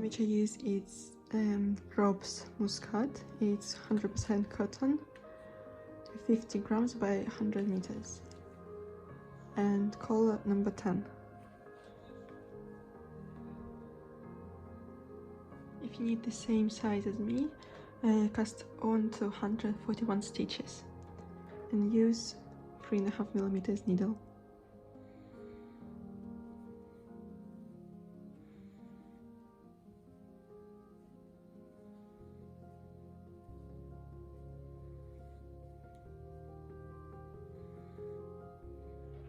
which I use is Rob's Muskat. It's 100% cotton, 50 grams by 100 meters, and color number 10. If you need the same size as me, cast on to 141 stitches and use 3.5mm needle.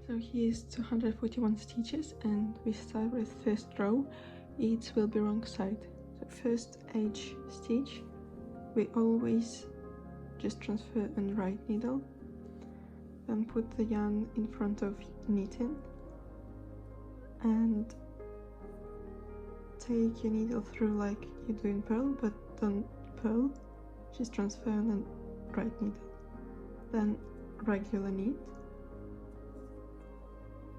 So here's 241 stitches, and we start with first row. It will be wrong side. So first edge stitch, we always just transfer on right needle, then put the yarn in front of knitting and take your needle through like you do in purl, but don't purl, just transfer on the right needle, then regular knit,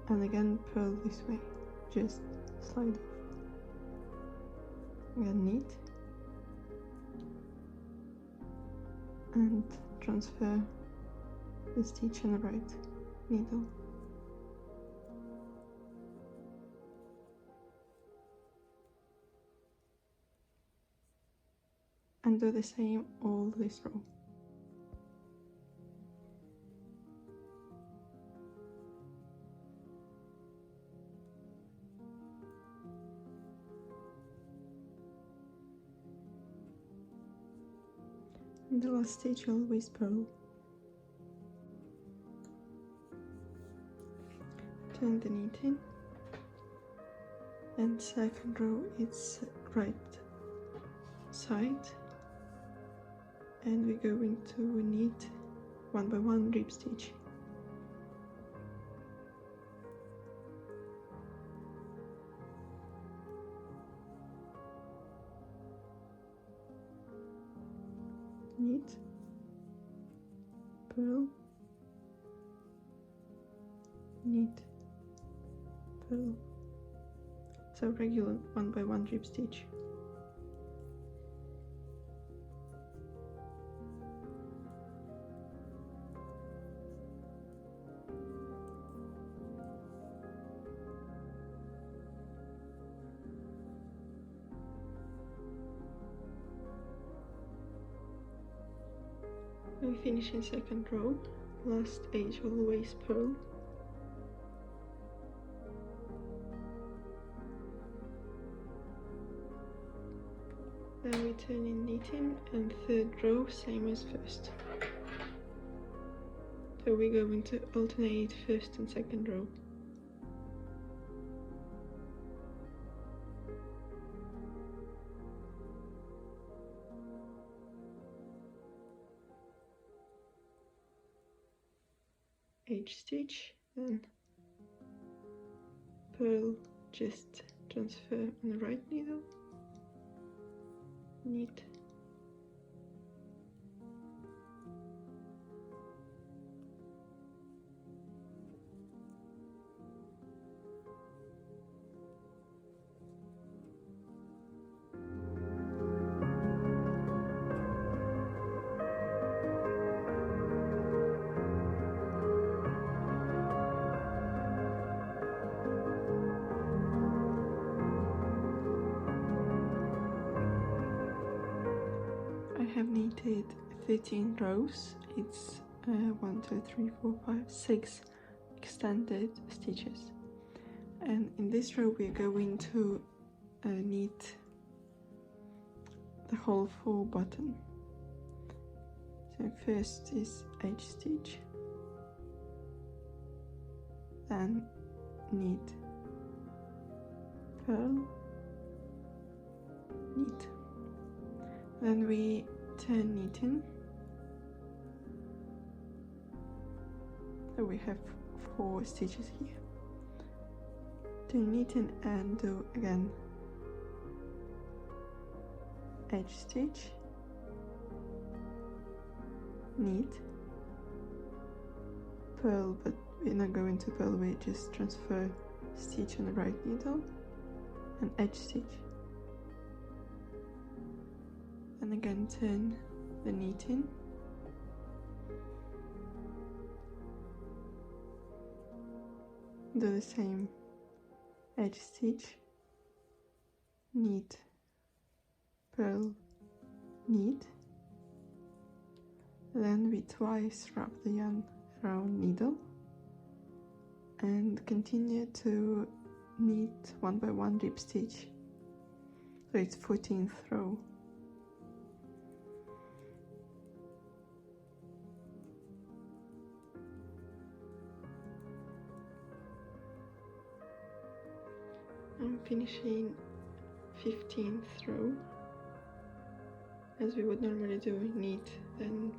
and again purl this way, just slide off, again knit and transfer the stitch on the right needle. And do the same all this row. In the last stitch, always purl. Turn the knitting, and second row it's right side, and we go into knit 1 by 1 rib stitch. Knit, purl, knit, purl. So regular 1 by 1 rib stitch. We finish in second row, last edge always purl. Then we turn in knitting, and third row same as first. So we're going to alternate first and second row. Edge stitch, then purl, just transfer on the right needle, knit, I have knitted 13 rows. It's 1, 2, 3, 4, 5, 6 extended stitches, and in this row we are going to knit the whole full button. So first is edge stitch, then knit, purl, knit, then we turn knitting. So we have 4 stitches here. Turn knitting and do again edge stitch, knit, purl, but we're not going to purl, we just transfer stitch on the right needle and edge stitch, and again turn the knitting. Do the same edge stitch, knit, purl, knit, then we twice wrap the yarn around needle and continue to knit 1 by 1 drip stitch, so it's 14th row. I'm finishing 15th row, as we would normally do, knit then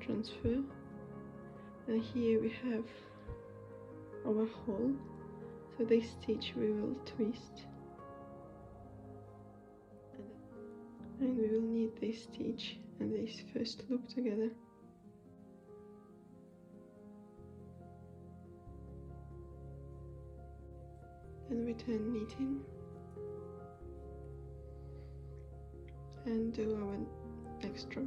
transfer, and here we have our hole, so this stitch we will twist and we will knit this stitch and this first loop together. Then return knitting and do our next row.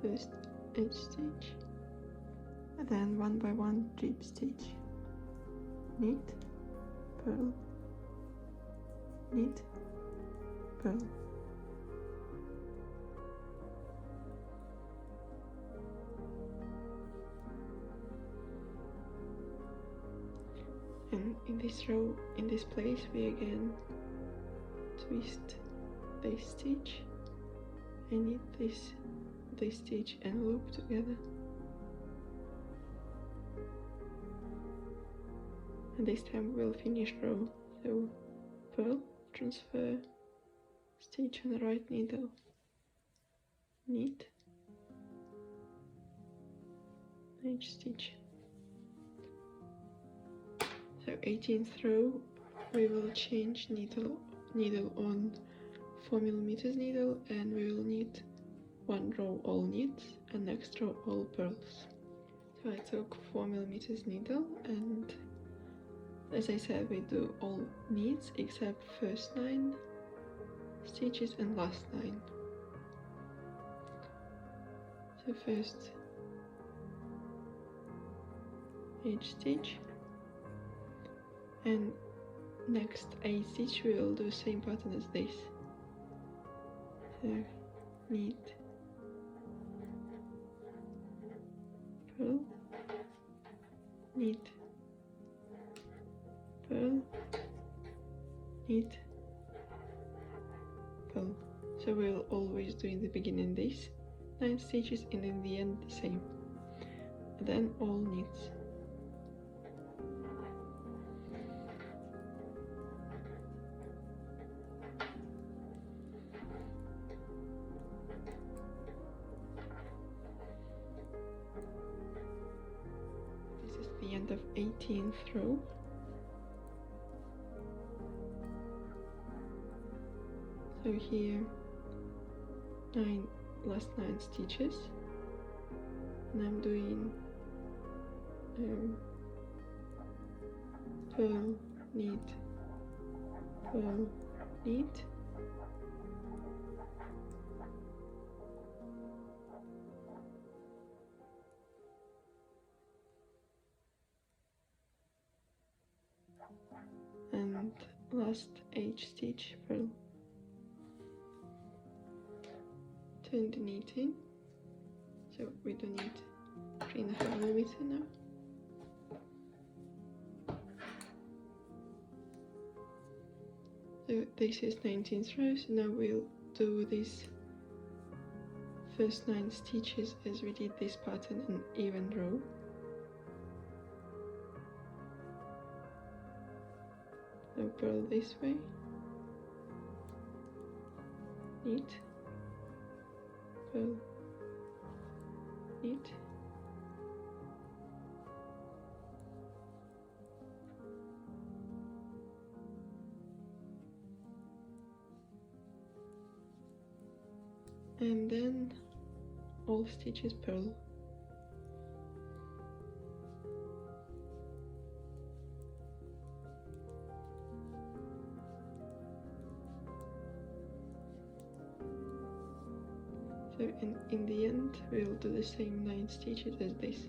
First edge stitch, and then 1 by 1 drip stitch, knit, purl, knit, purl. And in this row, in this place, we again twist this stitch and knit this stitch and loop together. And this time we'll finish row. So purl, transfer, stitch on the right needle, knit, edge stitch. So 18th row we will change needle on 4mm needle, and we will knit 1 row all knits and next row all purls. So I took 4mm needle, and as I said, we do all knits except first 9 stitches and last 9. So first edge stitch, and next 8 stitch we will do the same pattern as this. So knit, purl, knit, purl, knit, purl. So we'll always do in the beginning this 9 stitches and in the end the same, and then all knits. This is the end of 18th row. So here last 9 stitches, and I'm doing purl, knit, purl, knit, and last edge stitch, purl. Turn the knitting, so we don't need 3.5mm now. So this is 19th row, so now we'll do this first 9 stitches as we did this pattern in even row. Now purl this way, knit, purl, knit, and then all stitches purl. and in the end we'll do the same 9 stitches as this.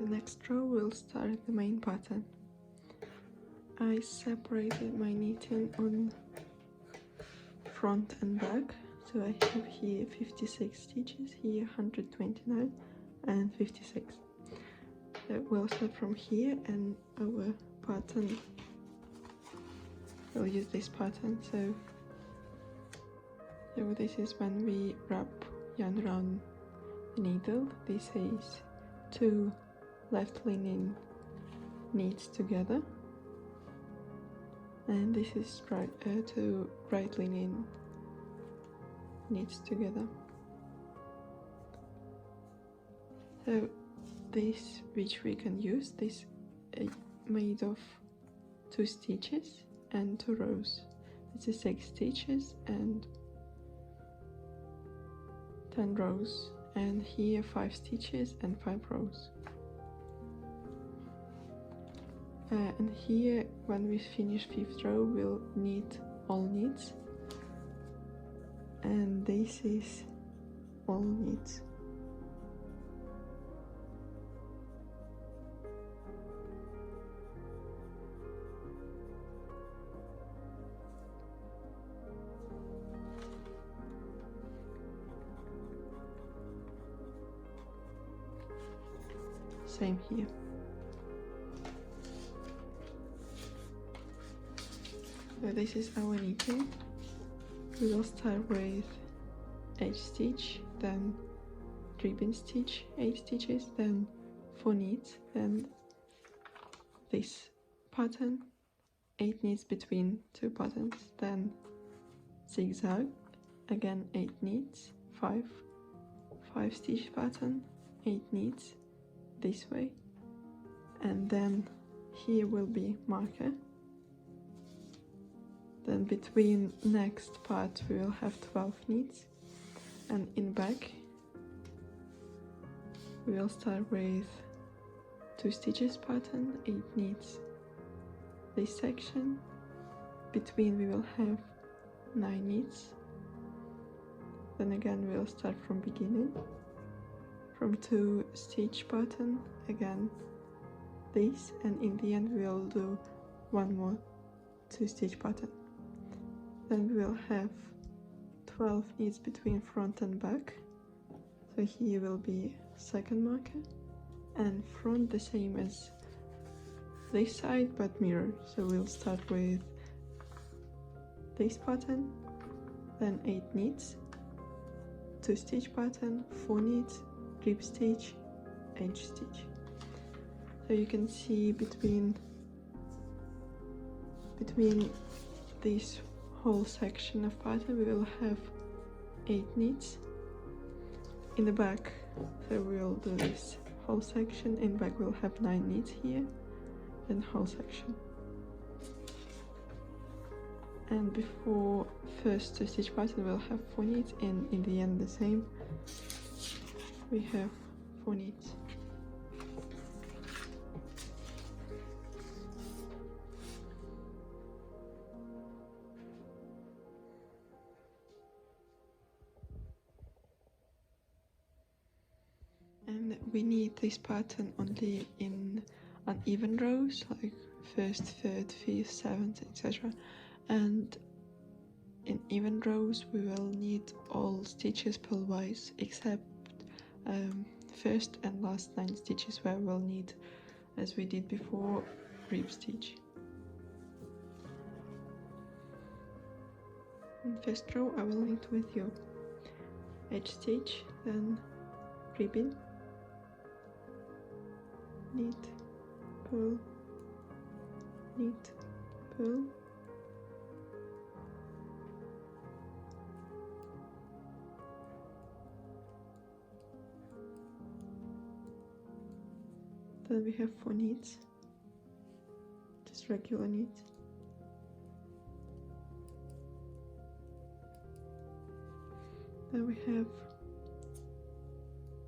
Next row we'll start the main pattern. I separated my knitting on front and back, so I have here 56 stitches, here 129 and 56. So we'll start from here, and our pattern, we'll use this pattern. So this is when we wrap yarn around the needle. This is 2 left leaning knits together, and this is 2 right leaning knits together. So this, which we can use, this made of 2 stitches and 2 rows. This is 6 stitches and 10 rows, and here 5 stitches and 5 rows. And here, when we finish 5th row, we'll knit all knits, and this is all knits. Same here. So this is our knitting. We will start with edge stitch, then ribbon stitch, 8 stitches, then 4 knits, then this pattern, 8 knits between 2 patterns, then zigzag, again 8 knits, 5 stitch pattern, 8 knits this way, and then here will be marker. Then between next part we will have 12 knits, and in back we will start with 2 stitches pattern, 8 knits this section, between we will have 9 knits, then again we'll start from beginning, from 2 stitch pattern, again this, and in the end we'll do 1 more 2 stitch pattern. Then we will have 12 knits between front and back, so here will be second marker, and front the same as this side but mirror. So we'll start with this pattern, then 8 knits, 2 stitch pattern, 4 knits, rib stitch, edge stitch. So you can see between this whole section of pattern we will have 8 knits in the back. So we'll do this whole section, in back we'll have 9 knits here, and whole section. And before first 2 stitch pattern we'll have 4 knits, and in the end the same, we have 4 knits. And we need this pattern only in uneven rows, like 1st, 3rd, 5th, 7th, etc. And in even rows we will need all stitches purlwise, except first and last 9 stitches where we'll need, as we did before, rib stitch. In first row I will knit with your edge stitch, then ribbon, knit, pull, knit, pull. Then we have 4 knits, just regular knit. Then we have,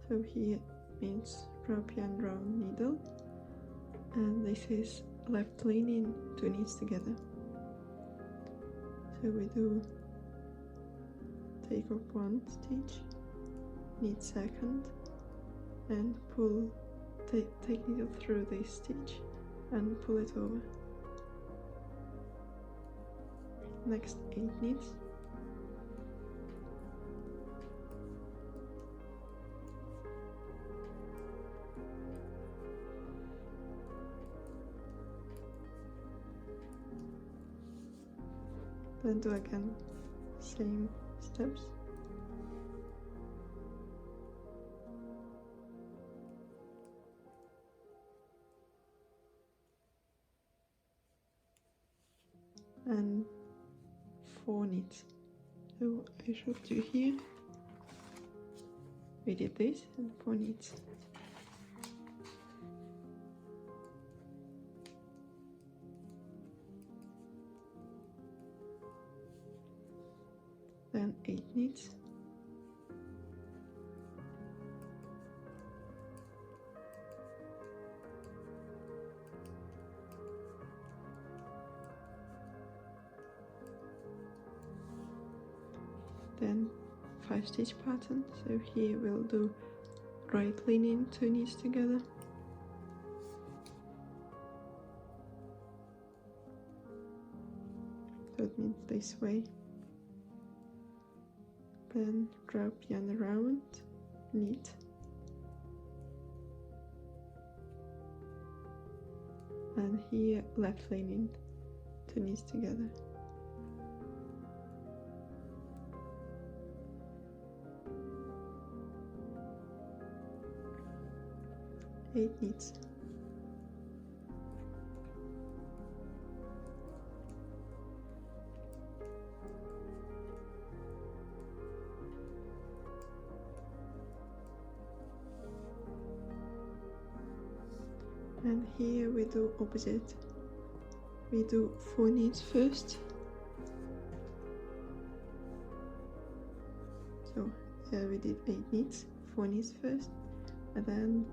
so here means European round needle, and this is left leaning, 2 knits together. So we do take off 1 stitch, knit second, and pull, take needle through this stitch and pull it over. Next 8 knits. Then do again same steps. And 4 knits. So I showed you here. We did this and 4 knits. Then 8 knits. Then 5 stitch pattern. So here we'll do right leaning, 2 knits together. So it means this way. Then grab yarn around, knit, and here left leaning, 2 knits together. Eight knits. And here we do opposite. We do 4 knits first. So we did 8 knits, 4 knits first, and then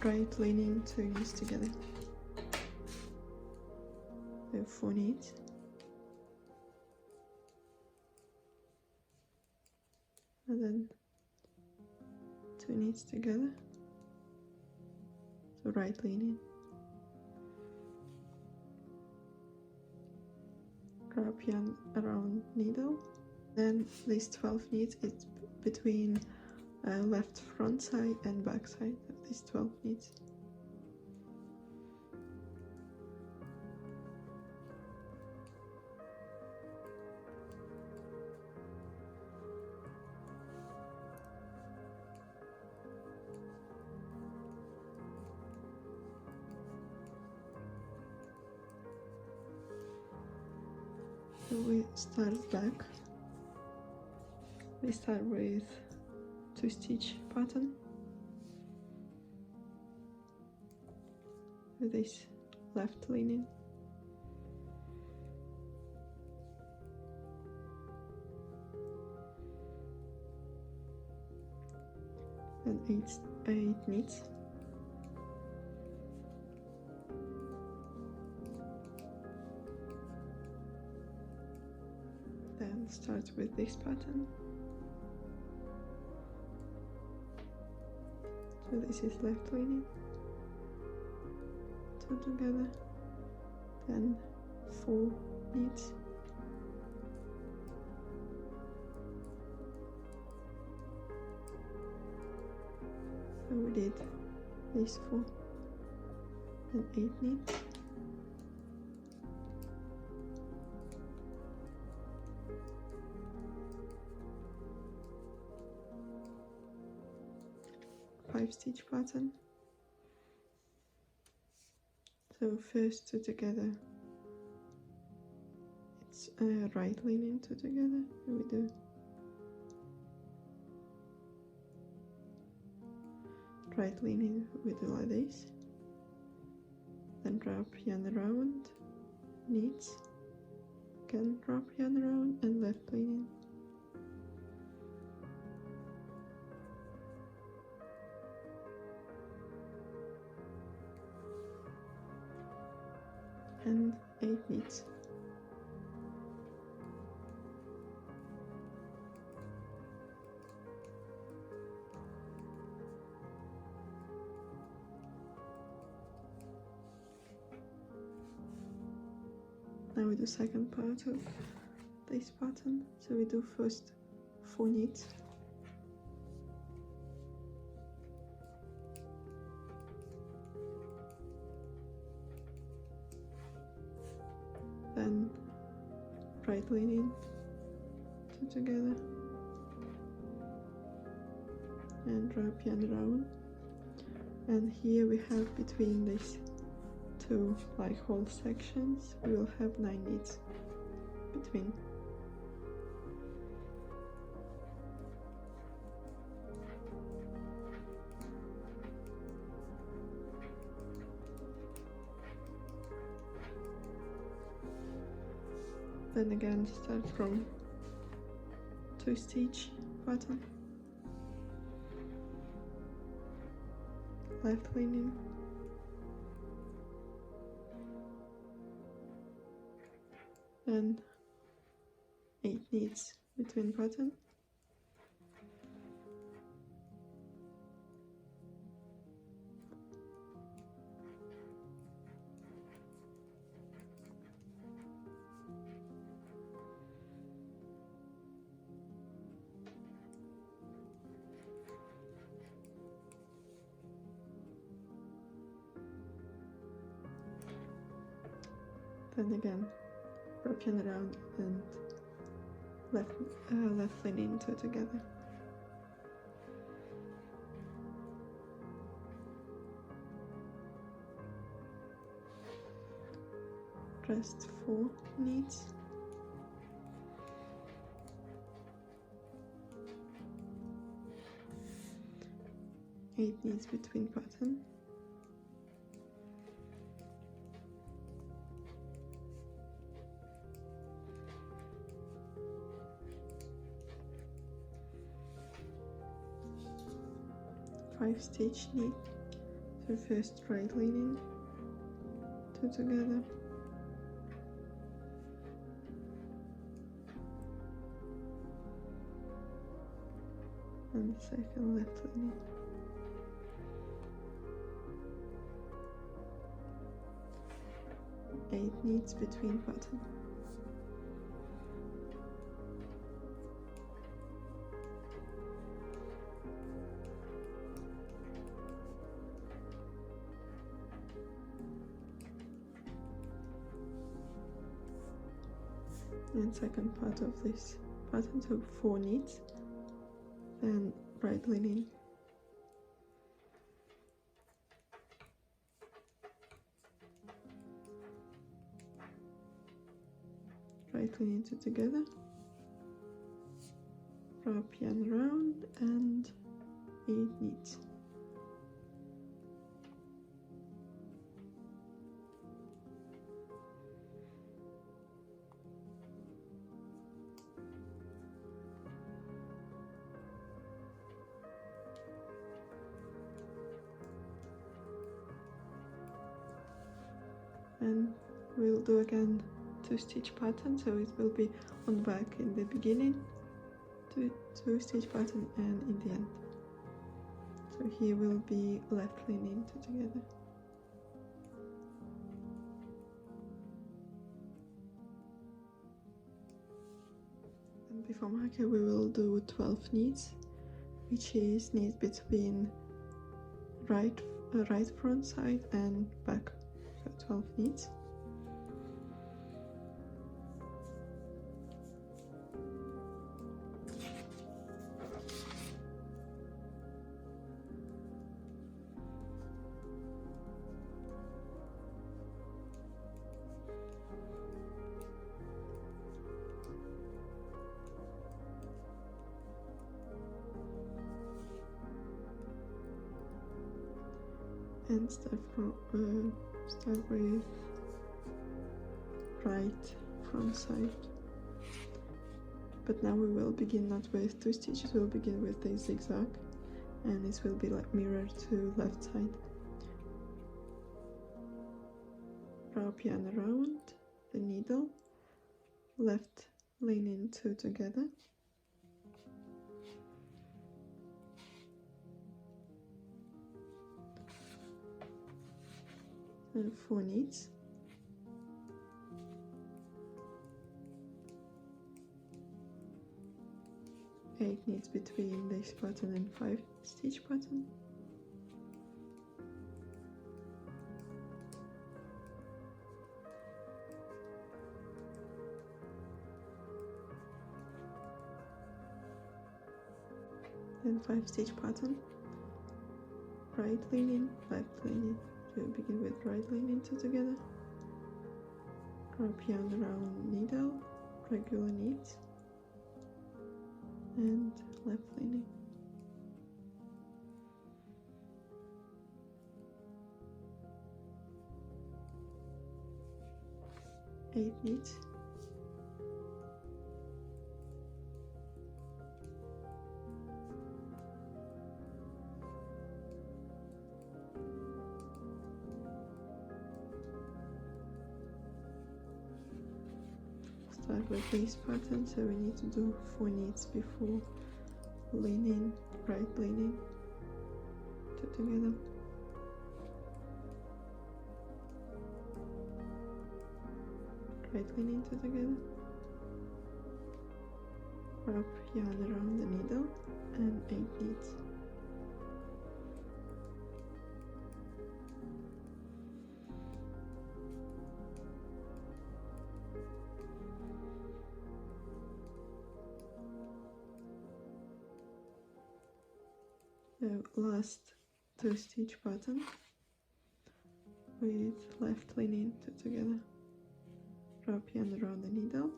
right leaning, 2 knits together. So 4 knits. And then 2 knits together. So right leaning. Grab yarn around needle. Then these 12 knits is between left front side and back side of these 12 knits. So we start back. We start with 2 stitch pattern with this left leaning. And 8 knits. Then start with this pattern. So this is left leaning, 2 together, then 4 knits, so we did these 4 and 8 knits, stitch pattern, So first two together, it's right leaning two together, and we do right leaning, we do like this, then wrap yarn around, knits, again wrap yarn around and left leaning. And 8 knits. Now we do second part of this pattern. So we do first 4 knits. Then right leaning two together and wrap yarn around, and here we have between these two like whole sections we will have 9 knits between. Then again start from 2 stitch pattern, left leaning, and 8 knits between pattern, then again wrap yarn around and left leaning two together. Rest 4 knits, eight knits between pattern, five stitch knit. So first right leaning two together, and second left leaning, eight knits between pattern, and second part of this pattern, so 4 knits, then right leaning, right leaning two together, wrap yarn around and 8 knits. And we'll do again 2 stitch pattern, so it will be on back in the beginning, 2 stitch pattern, and in the end. So here will be left leaning two together. And before marker we will do 12 knits, which is knits between right front side and back. So 12 knits. and start with right front side. But now we will begin not with 2 stitches, we'll begin with a zigzag, and this will be like mirror to left side. Wrap yarn around the needle, left leaning 2 together, and 4 knits, eight knits between this pattern and 5 stitch pattern, then 5 stitch pattern, right leaning, left leaning. So we begin with right leaning 2 together, wrap yarn around needle, regular knits, and left leaning. Eight knits, start with this pattern, so we need to do 4 knits before leaning, right leaning 2 together, right leaning 2 together, wrap yarn around the needle, and 8 knits. The last 2 stitch pattern with left leaning 2 together, wrap yarn around the needle,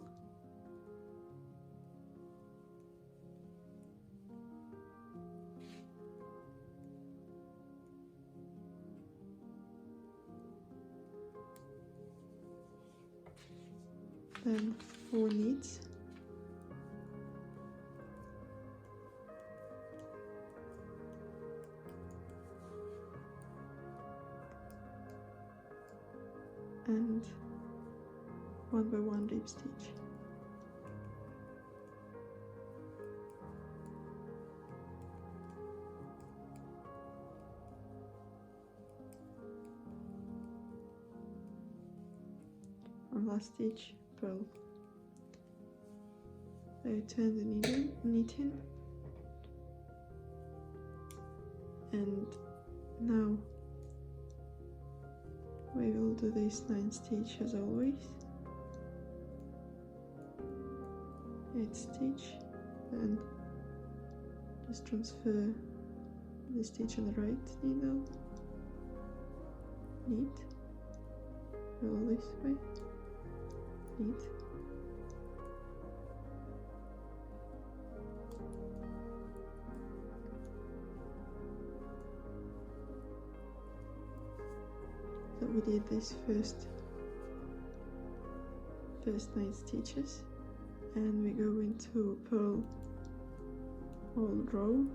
then 4 knits, and 1 by 1 rib stitch. And last stitch, purl. I turn the knitting, and now we will do this 9 stitch as always, 8 stitch, and just transfer the stitch on the right needle, knit, roll this way, knit, so we did this first 9 stitches, and we go into purl whole row.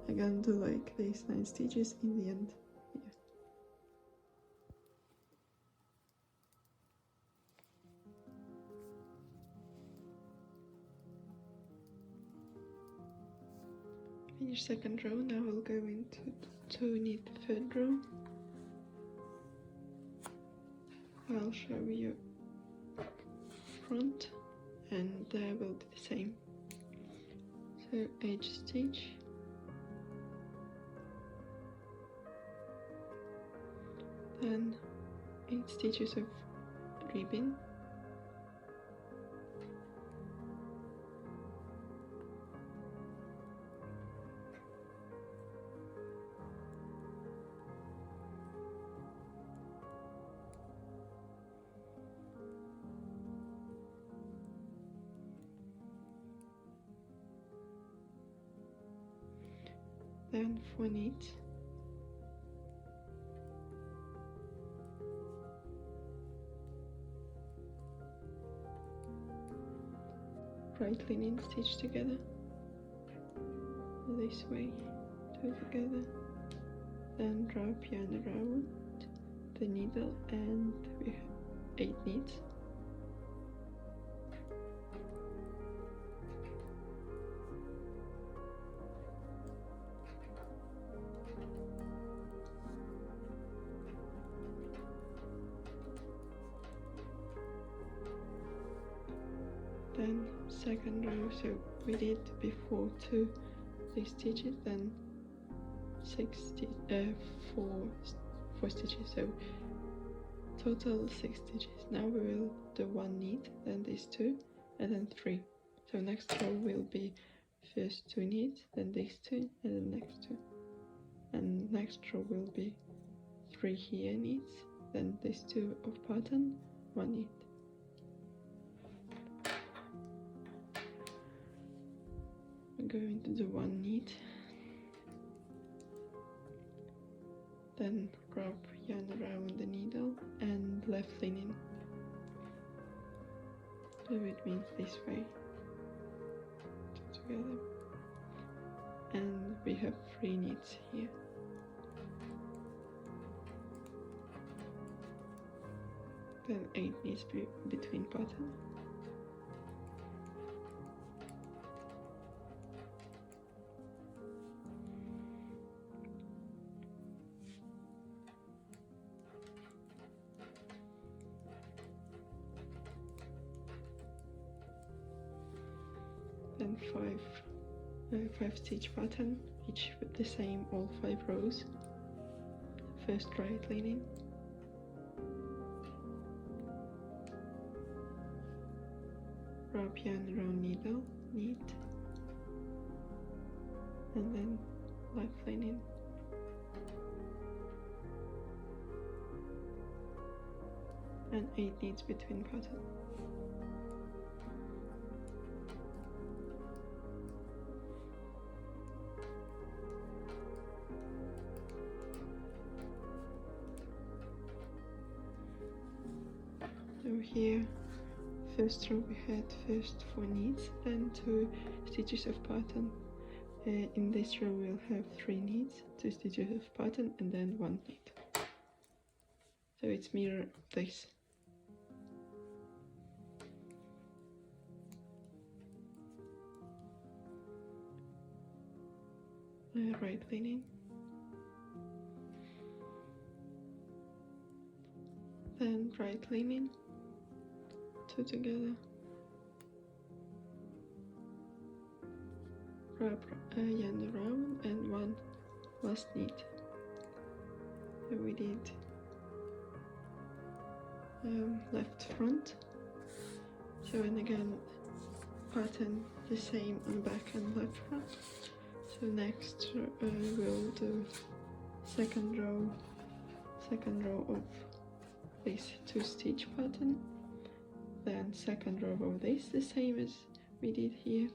I'm gonna do like these 9 stitches in the end. Finish second row. Now we'll go into to knit third row. I'll show you front, and there will be the same. So edge stitch, then 8 stitches of ribbon, then 4 knits, right linen stitch together this way, 2 together, then wrap yarn around the needle and we have 8 knits. Then second row, so we did before 2 these stitches, then 4 stitches, so total 6 stitches. Now we will do 1 knit, then these 2, and then 3. So next row will be first 2 knits, then these 2, and then next 2. And next row will be 3 here knits, then these 2 of pattern, 1 knit. I'm going to do 1 knit, then wrap yarn around the needle and left linen. So it means this way, 2 together, and we have 3 knits here. Then 8 knits between pattern. Then 5 stitch pattern, each with the same all 5 rows. First right linen, wrap yarn around needle, knit, and then left linen, and 8 knits between pattern. So here, first row we had first 4 knits, then 2 stitches of pattern. In this row we'll have 3 knits, 2 stitches of pattern, and then 1 knit. So it's mirror this. Right linen, then right linen, 2 together, wrap yarn around and 1 last knit. So we did left front, so and again pattern the same on back and left front. So next we'll do second row of this 2 stitch pattern, then second row of this, the same as we did here,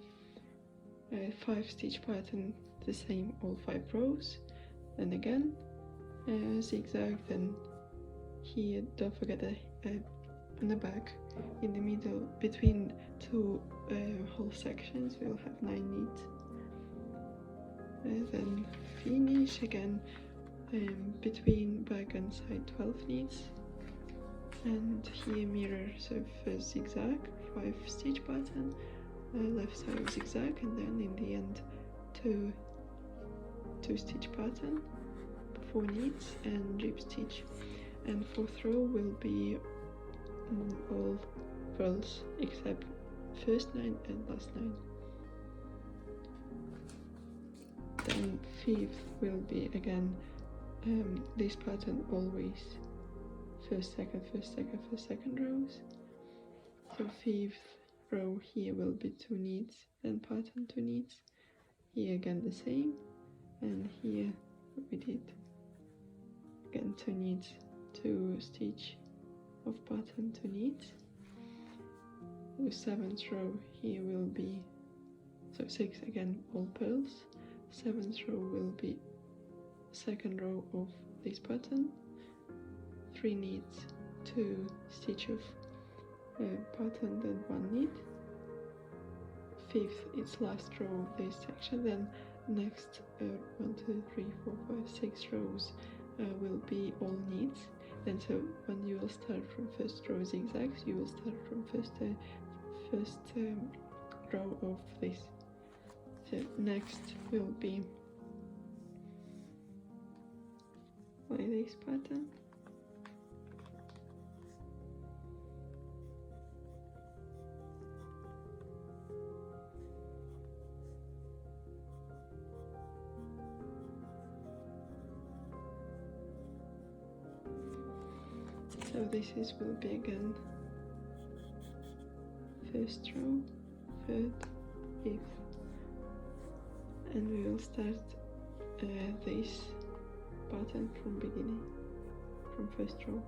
5 stitch pattern, the same all 5 rows, then again zigzag, then here don't forget on the back in the middle between 2 whole sections we'll have 9 knits. Then finish again between back and side 12 knits, and here mirror, so first zigzag, 5 stitch pattern, left side zigzag, and then in the end 2 stitch pattern, 4 knits and drip stitch, and 4th row will be all purls except first 9 and last 9. Then 5th will be again this pattern always first second rows. So 5th row here will be 2 knits, then pattern 2 knits, here again the same, and here we did again 2 knits, 2 stitch of pattern 2 knits. The 7th row here will be, so 6 again all purls, 7th row will be 2nd row of this pattern, 3 knits, 2 stitch of pattern, then 1 knit. 5th, it's last row of this section, then next 1, 2, 3, 4, 5, 6 rows will be all knits. Then so when you will start from first row zigzags, you will start from first row of this. So next will be like this pattern. So this will be again first row, 3rd, 5th, and we will start this pattern from beginning, from first row.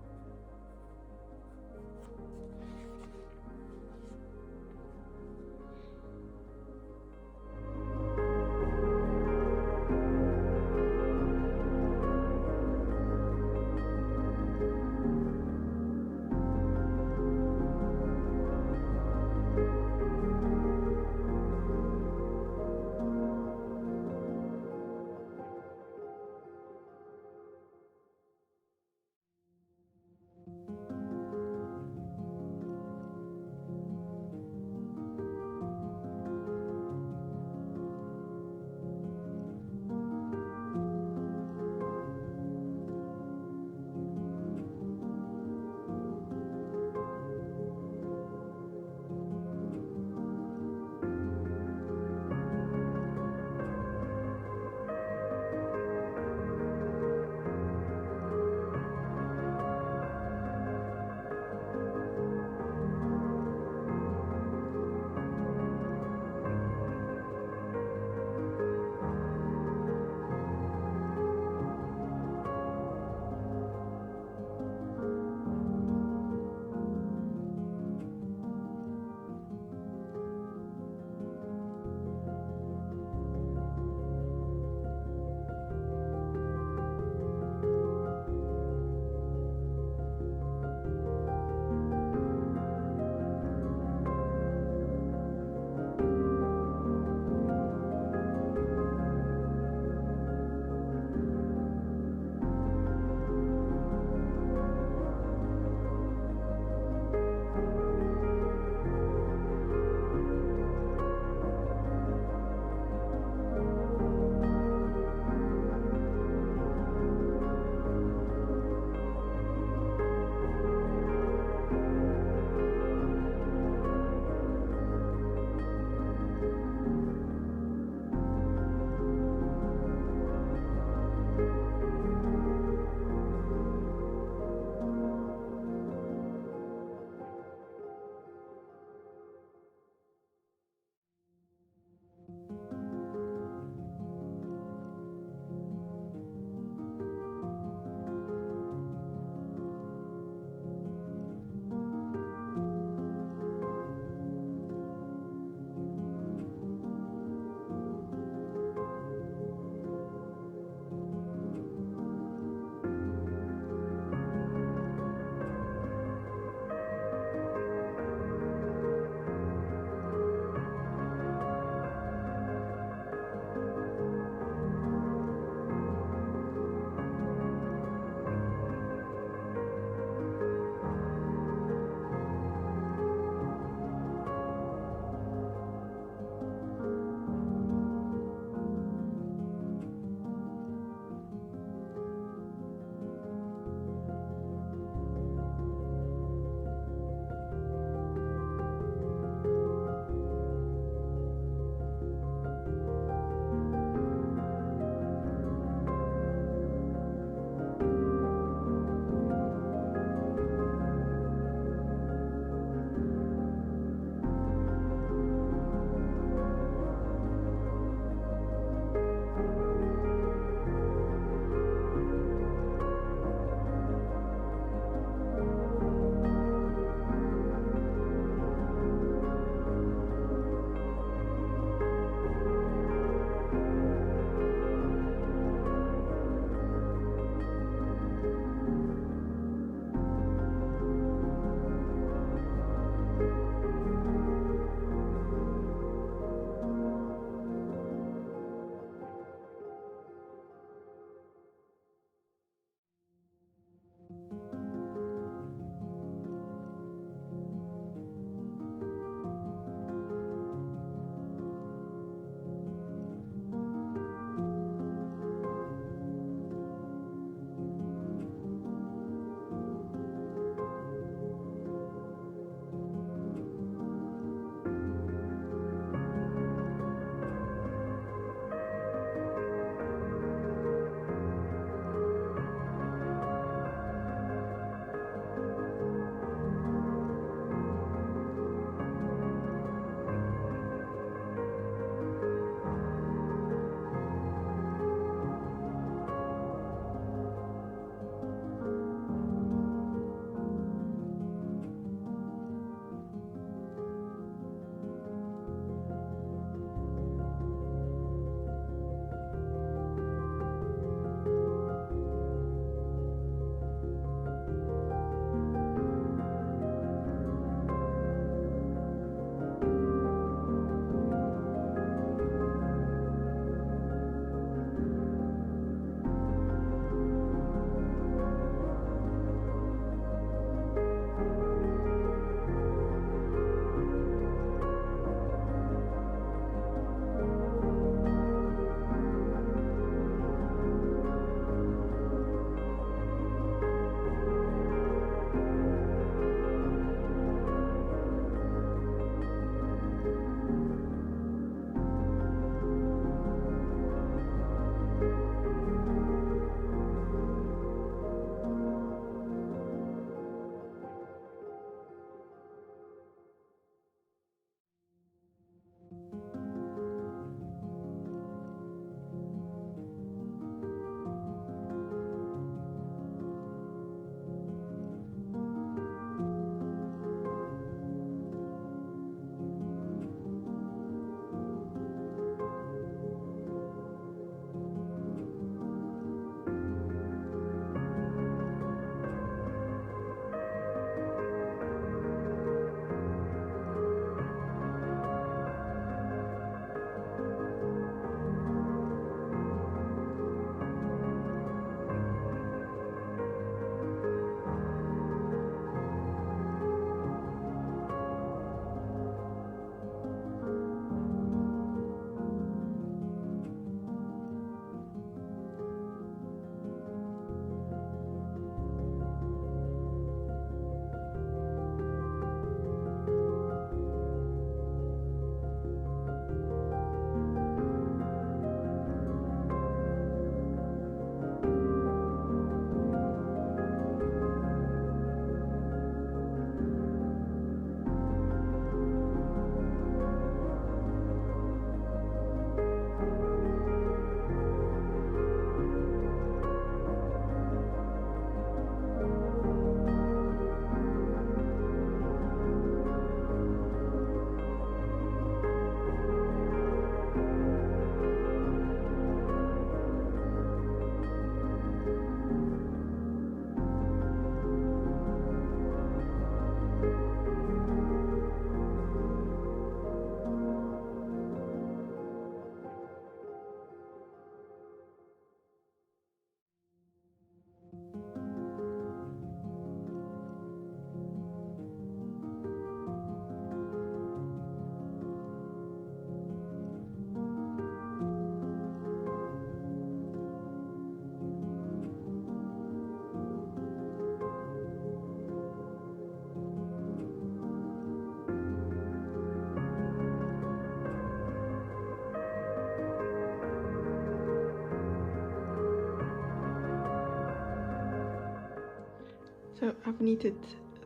So I've knitted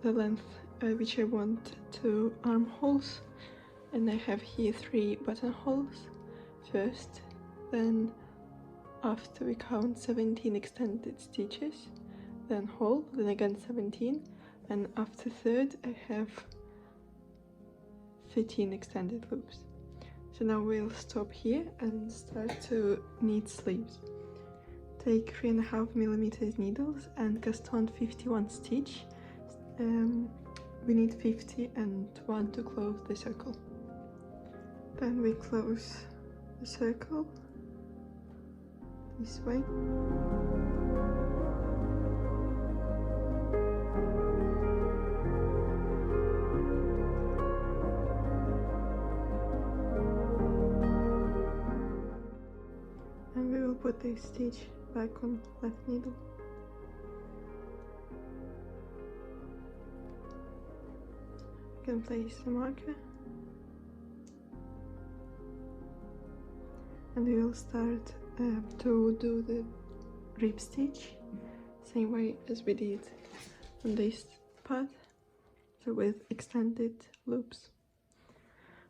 the length which I want to armholes, and I have here 3 buttonholes first, then after we count 17 extended stitches, then hole, then again 17, and after third I have 13 extended loops. So now we'll stop here and start to knit sleeves. Take 3.5mm needles and cast on 51 stitch. We need 50 and 1 to close the circle. Then we close the circle this way. And we will put this stitch back on left needle. You can place the marker. And we will start to do the rib stitch, same way as we did on this part, so with extended loops.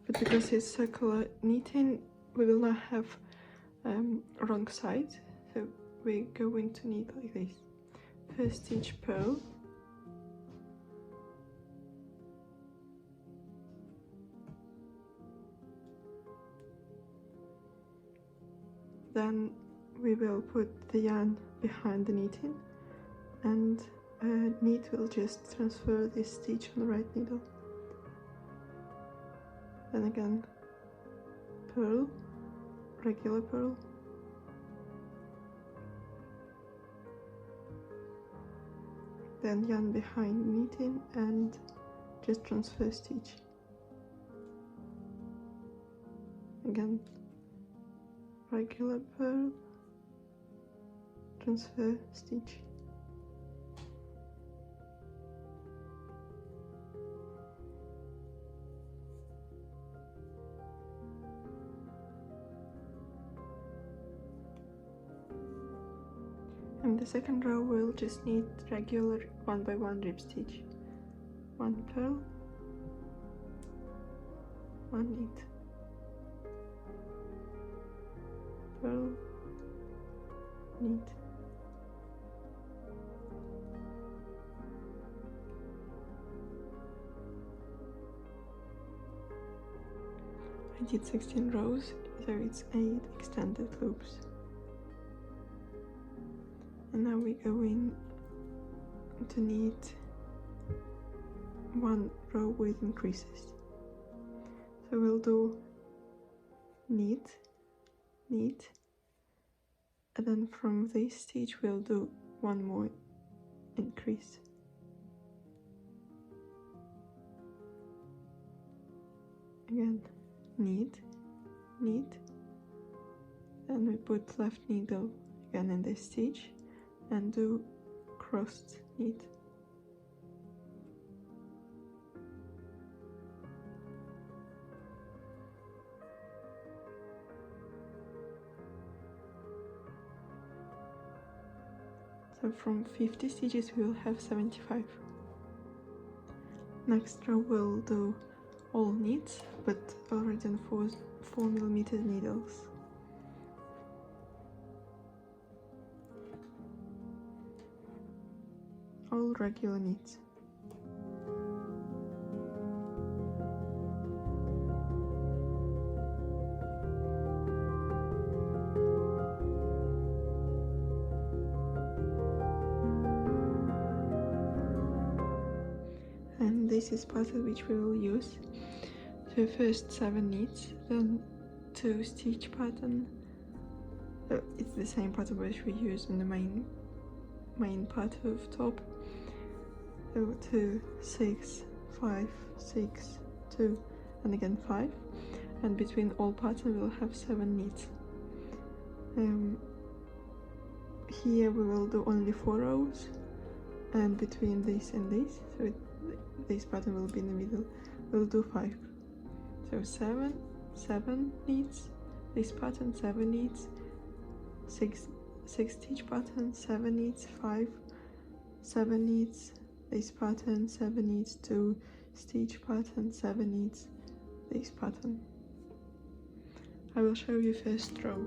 But because it's circular knitting, we will not have wrong side, so we're going to knit like this. First stitch purl, then we will put the yarn behind the knitting, and knit will just transfer this stitch on the right needle. Then again purl, regular purl, then yarn behind knitting and just transfer stitch. Again regular purl, transfer stitch. In the second row we'll just knit regular 1 by 1 rib stitch. 1 purl, 1 knit, purl, knit. I did 16 rows, so it's 8 extended loops. And now we go in to knit 1 row with increases. So we'll do knit, knit, and then from this stitch we'll do 1 more increase. Again knit, knit, then we put left needle again in this stitch and do crossed knit. So from 50 stitches we will have 75. Next row we'll do all knits, but already on 4mm needles. All regular knits. And this is pattern which we will use. So first 7 knits, then 2 stitch pattern. It's the same pattern which we use in the main part of top. So 2, 6, 5, 6, 2, and again 5. And between all patterns we'll have 7 knits. Here we will do only 4 rows, and between this and this, so this pattern will be in the middle, we'll do 5. So 7 knits, this pattern 7 knits, 6 stitch pattern, 7 knits, 5, 7 knits, this pattern, 7 needs to stitch pattern, 7 needs this pattern. I will show you first row.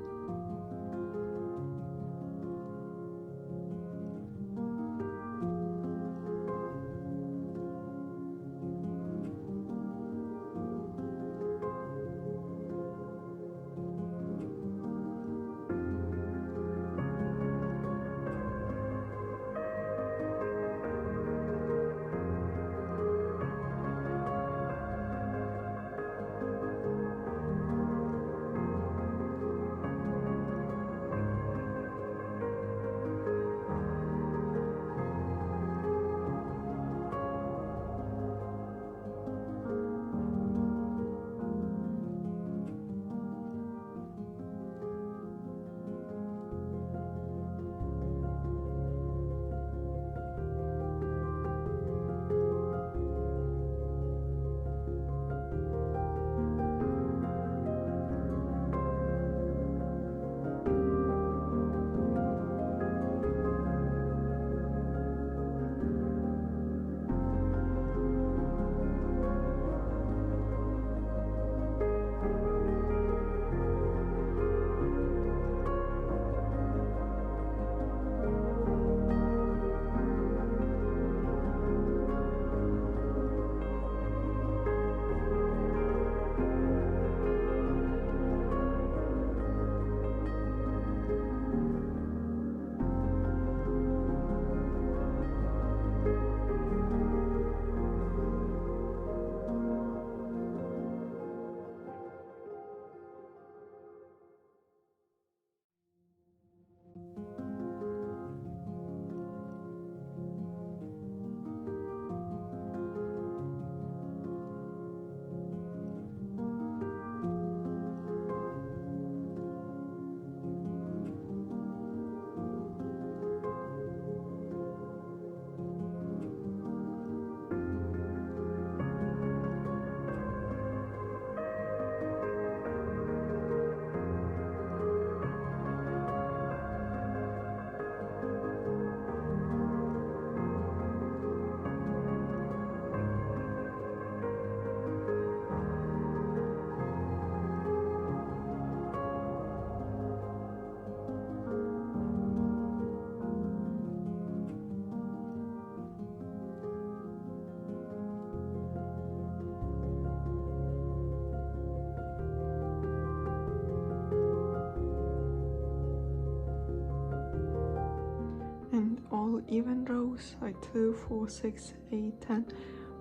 And all even rows, like 2, 4, 6, 8, 10,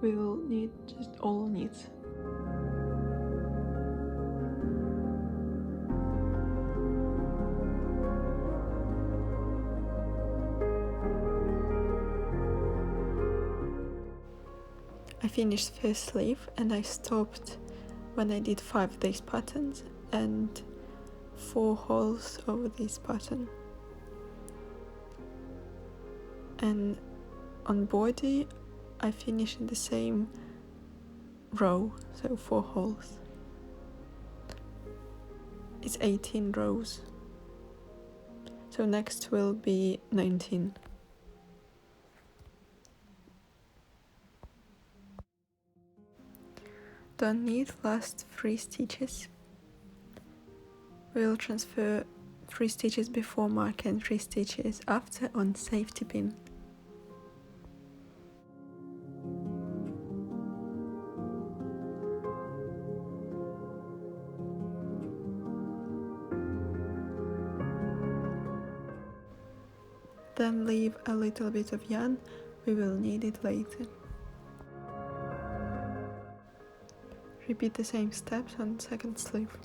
we will need just all knits. I finished first sleeve and I stopped when I did 5 of these patterns and 4 holes over this pattern. And on body I finished in the same row, so 4 holes. It's 18 rows, so next will be 19. Don't need last 3 stitches. We'll transfer 3 stitches before mark and 3 stitches after on safety pin. Then leave a little bit of yarn, we will need it later. Repeat the same steps on second sleeve.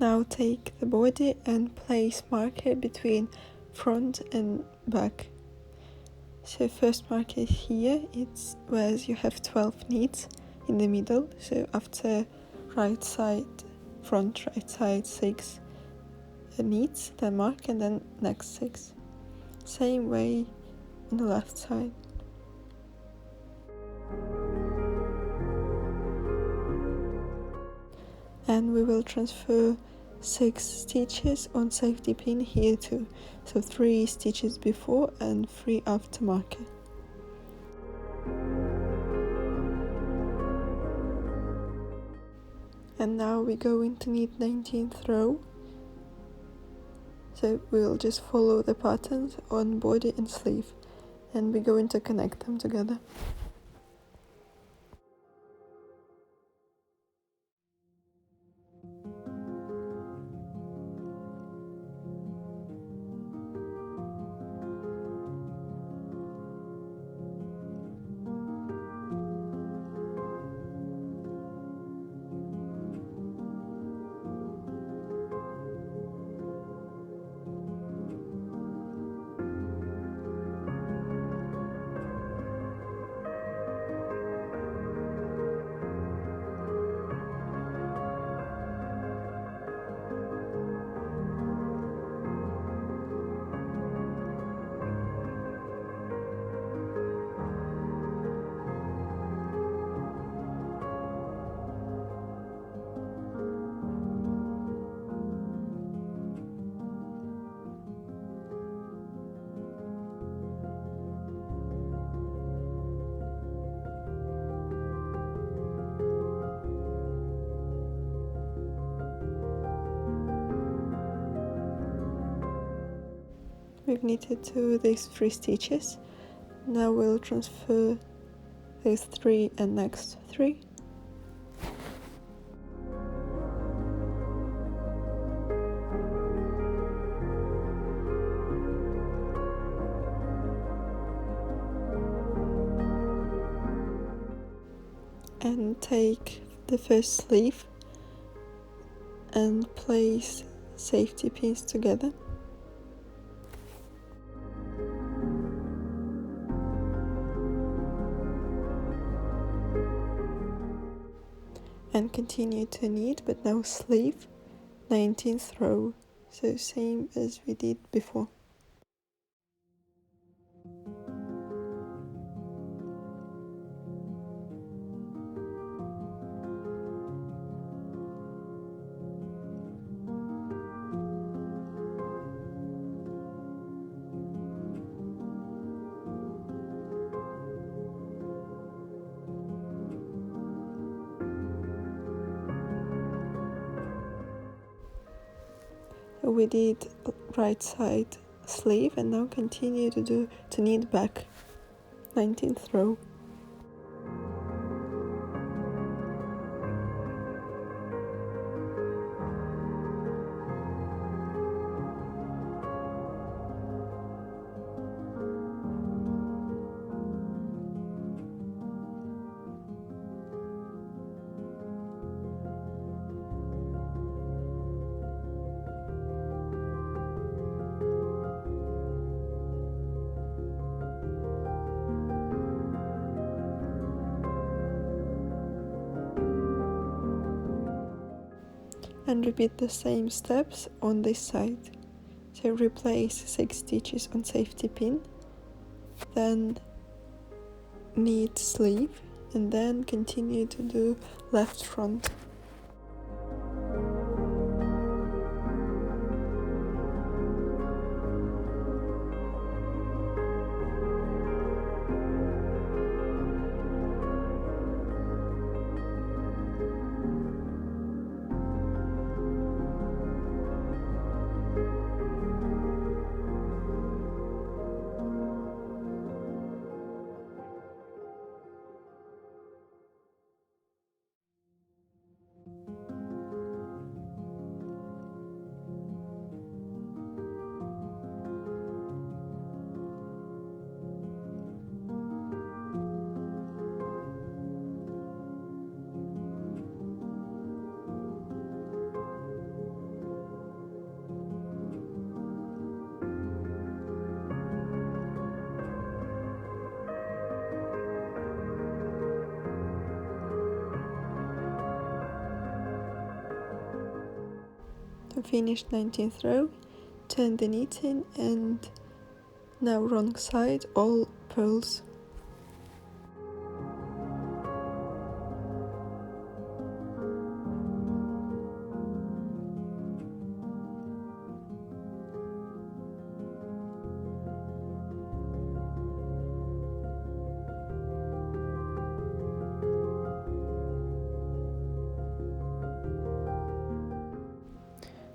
Now take the body and place marker between front and back. So first marker here, it's where you have 12 knits in the middle, so after right side, front, right side 6 knits, then mark and then next 6. Same way on the left side. And we will transfer 6 stitches on safety pin here too, so 3 stitches before and 3 after marker. And now we're going to knit 19th row, so we'll just follow the patterns on body and sleeve, and we're going to connect them together. We've knitted to these 3 stitches. Now we'll transfer these 3 and next 3. And take the first sleeve and place safety pins together. And continue to knit, but now sleeve 19th row, so same as we did before. We did right side sleeve, and now continue to knit back 19th row. And repeat the same steps on this side. So replace 6 stitches on safety pin, then knit sleeve, and then continue to do left front. To finish 19th row, turn the knitting and Now wrong side, all pearls.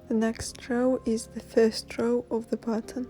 The next row is the first row of the pattern.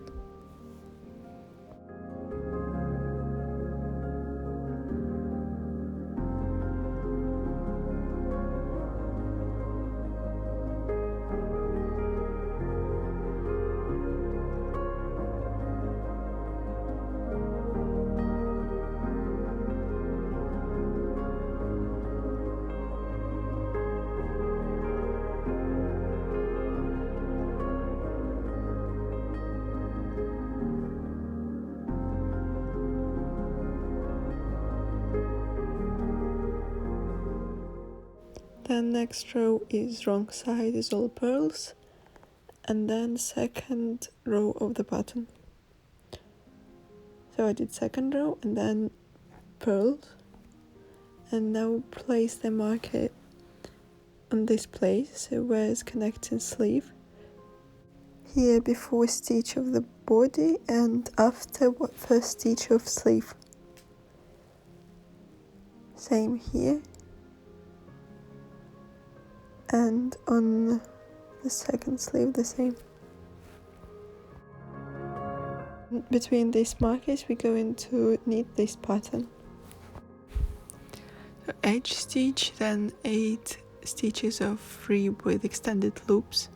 Then next row is wrong side is all pearls, and then second row of the pattern. So I did second row and then pearls, and now place the marker on this place, so where it's connecting sleeve. Here before stitch of the body and after first stitch of sleeve. Same here. And on the second sleeve the same. Between these markers we're going to knit this pattern. So edge stitch, then 8 stitches of free with extended loops.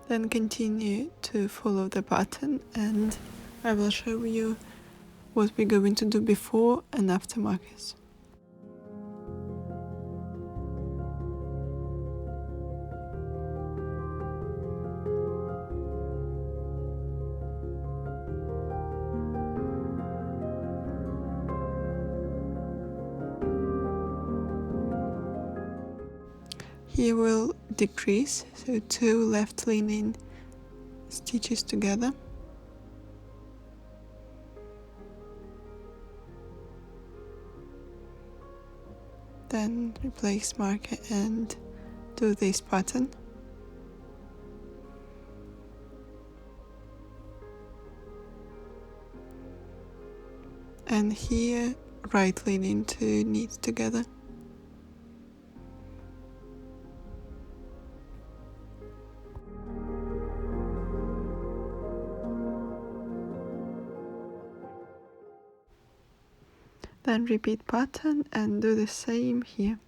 Then continue to follow the pattern, and I will show you what we're going to do before and after markers. Here we'll decrease, so 2 left leaning stitches together. Then replace marker and do this pattern. And here right leaning to knit together. Then repeat pattern and do the same here.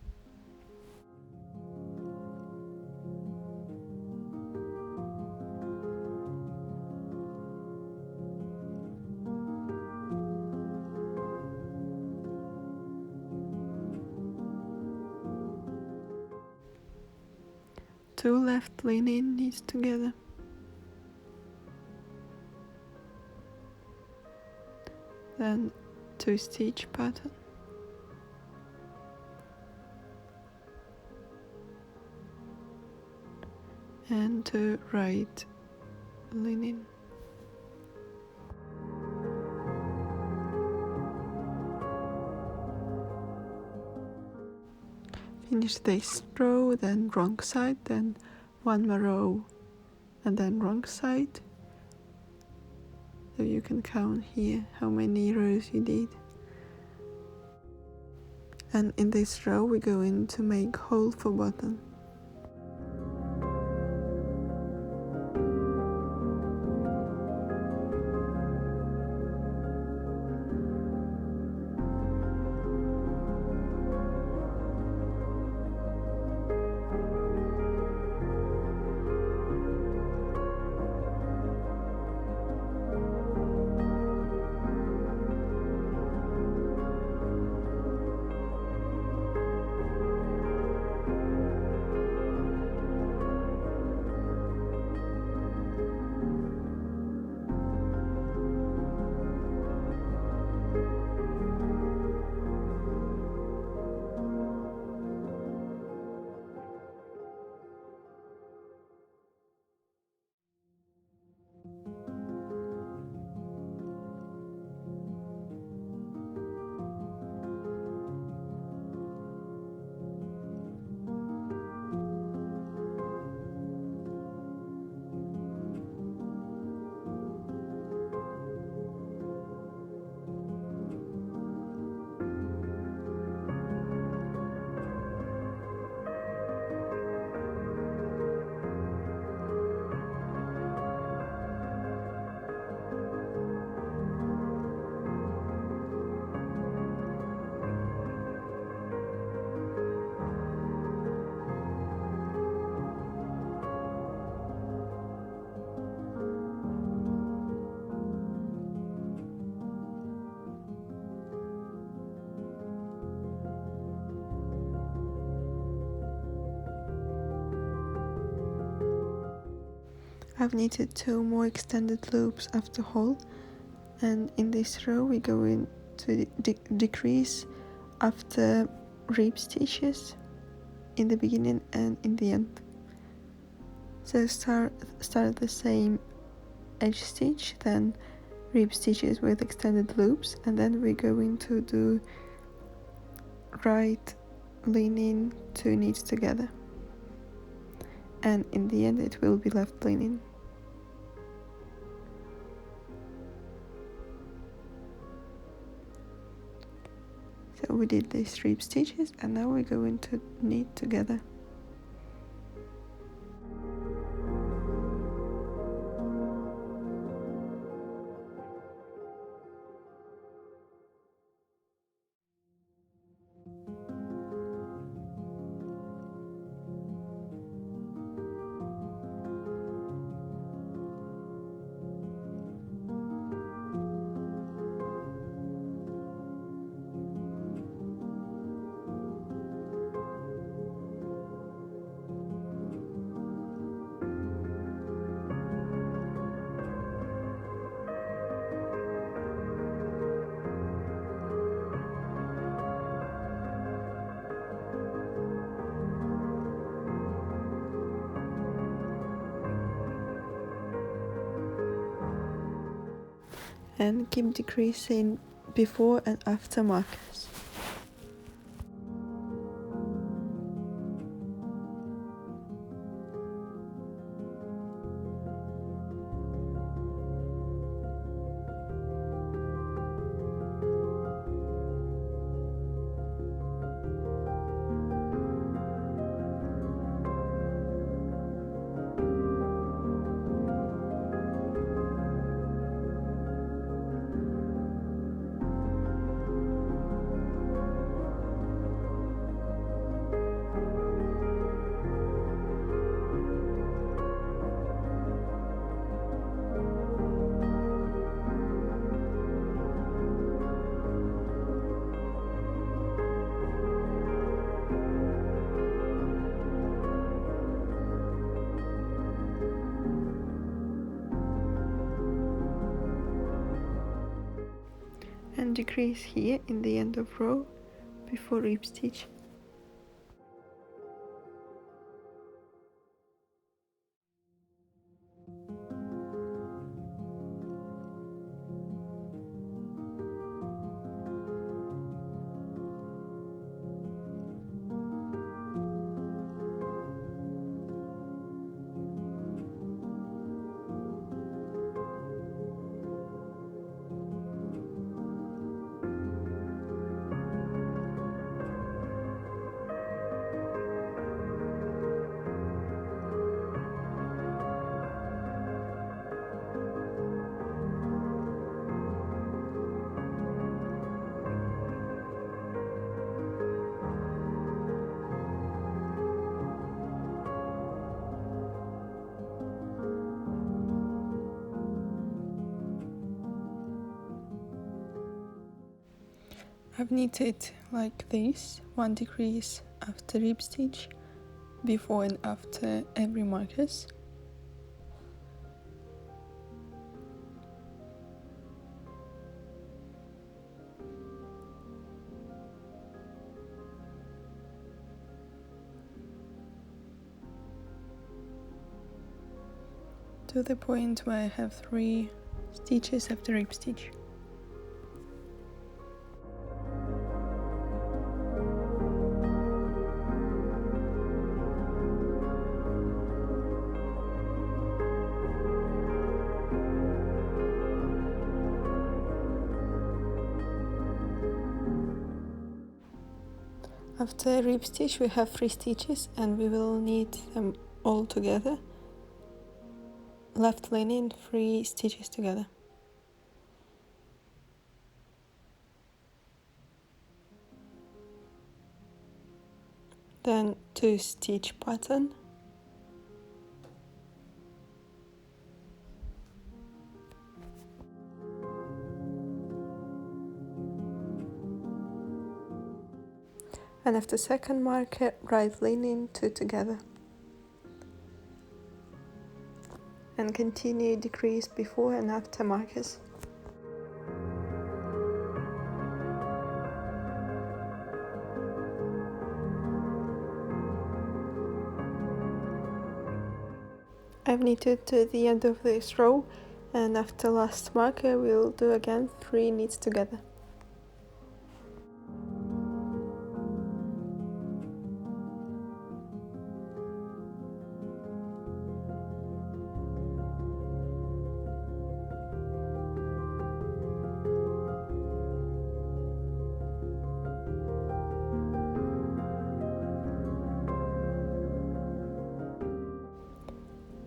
Two left leaning knits together. Then 2 stitch pattern. And 2 right leaning. Finish this row, then wrong side, then 1 more row, and then wrong side. So you can count here how many rows you did. And in this row we're going to make hole for button. I've knitted 2 more extended loops after hole, and in this row we go into decrease after rib stitches in the beginning and in the end. So start the same edge stitch, then rib stitches with extended loops, and then we're going to do right leaning 2 knits together, and in the end it will be left leaning. So we did these rib stitches, and now we're going to knit together. And keep decreasing before and after markers. And decrease here in the end of row before rib stitch. I've knitted like this, 1 decrease after rib stitch, before and after every markers. To the point where I have 3 stitches after rib stitch. After rib stitch we have 3 stitches, and we will knit them all together, left leaning 3 stitches together. Then 2 stitch pattern, and after second marker, right leaning 2 together. and continue decrease before and after markers. I've knitted to the end of this row, and after last marker we'll do again 3 knits together.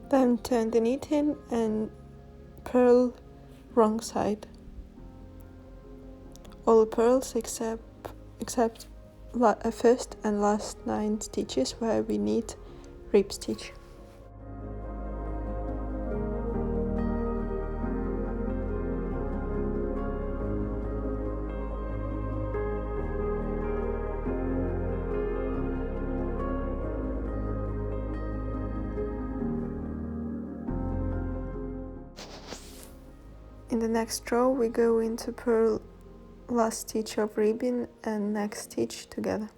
Then turn the knitting and purl wrong side. All purls except first and last 9 stitches where we knit rib stitch. In the next row we go into purl last stitch of ribbing and next stitch together.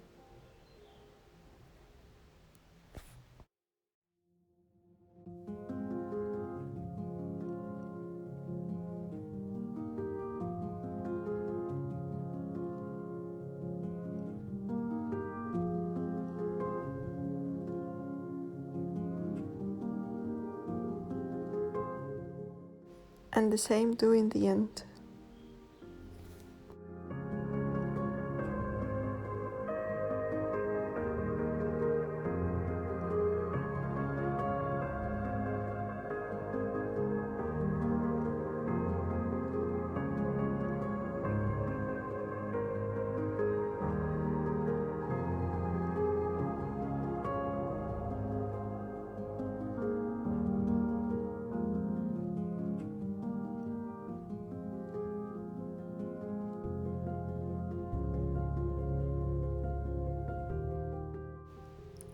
And the same do in the end.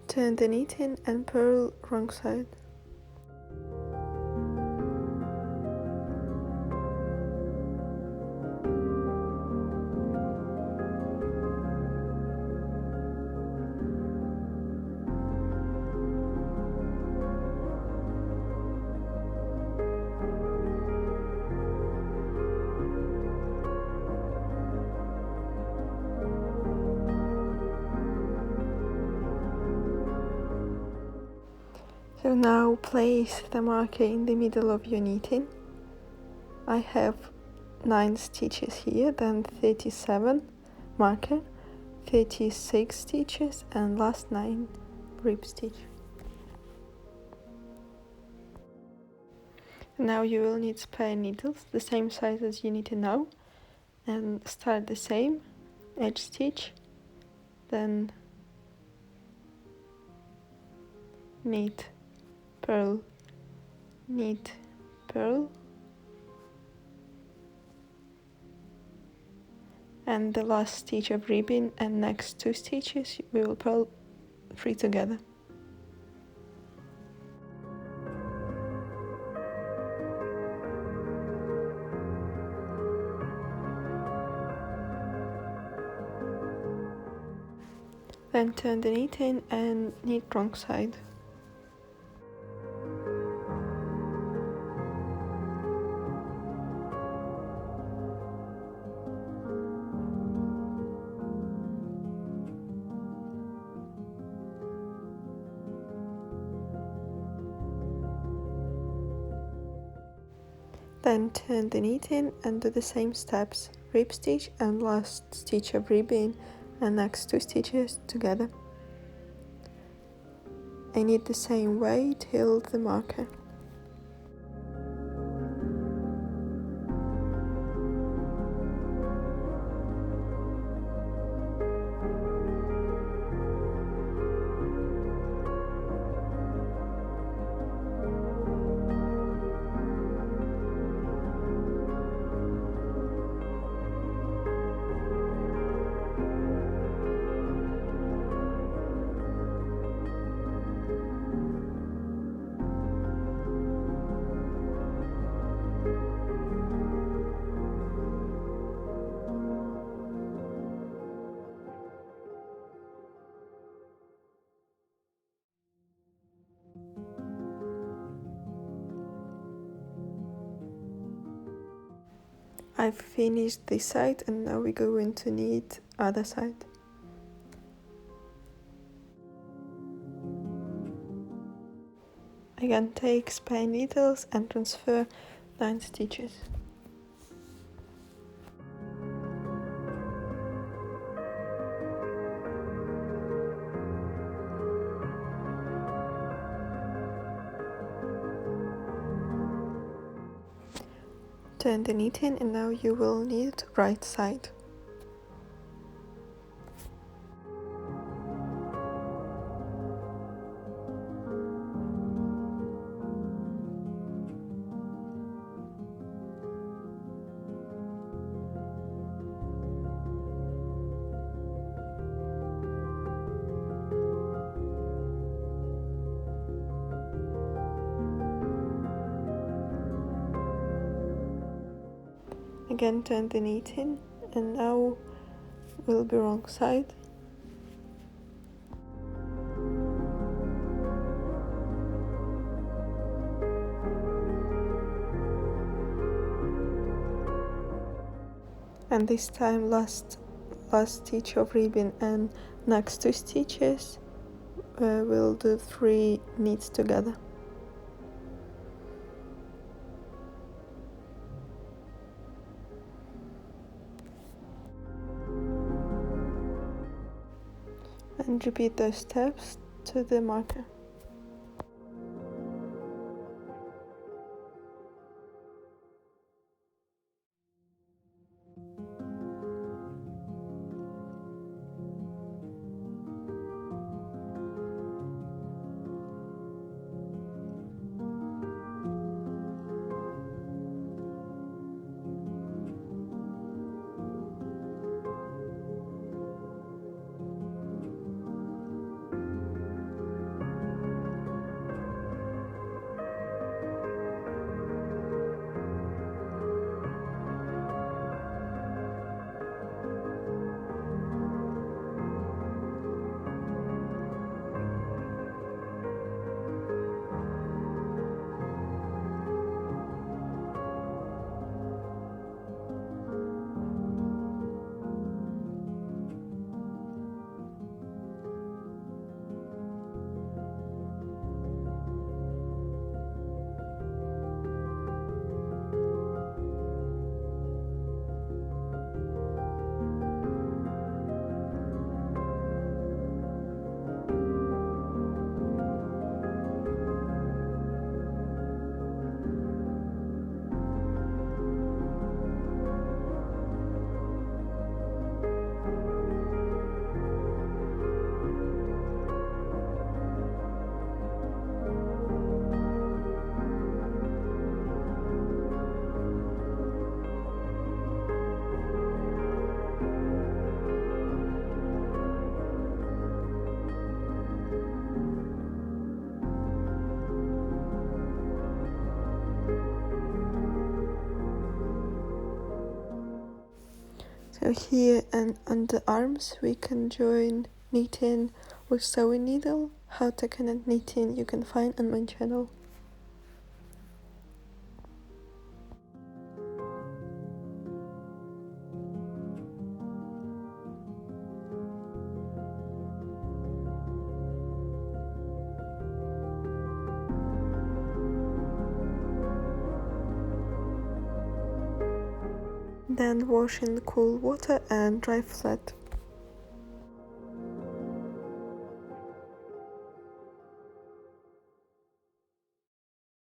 Turn the knitting and purl wrong side. So now place the marker in the middle of your knitting. I have 9 stitches here, then 37 marker, 36 stitches and last 9 rib stitch. Now you will need spare needles, the same size as you knitted now, and start the same edge stitch, then knit, purl, knit, purl, and the last stitch of ribbing and next 2 stitches we will purl 3 together. Then turn the knitting and knit wrong side. Then turn the knitting and do the same steps, rib stitch and last stitch of ribbing and next 2 stitches together. I knit the same way till the marker. I've finished this side and now we're going to knit other side. Again, take spare needles and transfer 9 stitches. Turn the knitting and now you will knit right side. Again, turn the knitting and now will be wrong side. And this time last stitch of ribbon and next 2 stitches we'll do 3 knits together. And repeat those steps to the marker. So here and on the arms we can join knitting with sewing needle. How to connect knitting you can find on my channel. Then wash in cool water and dry flat.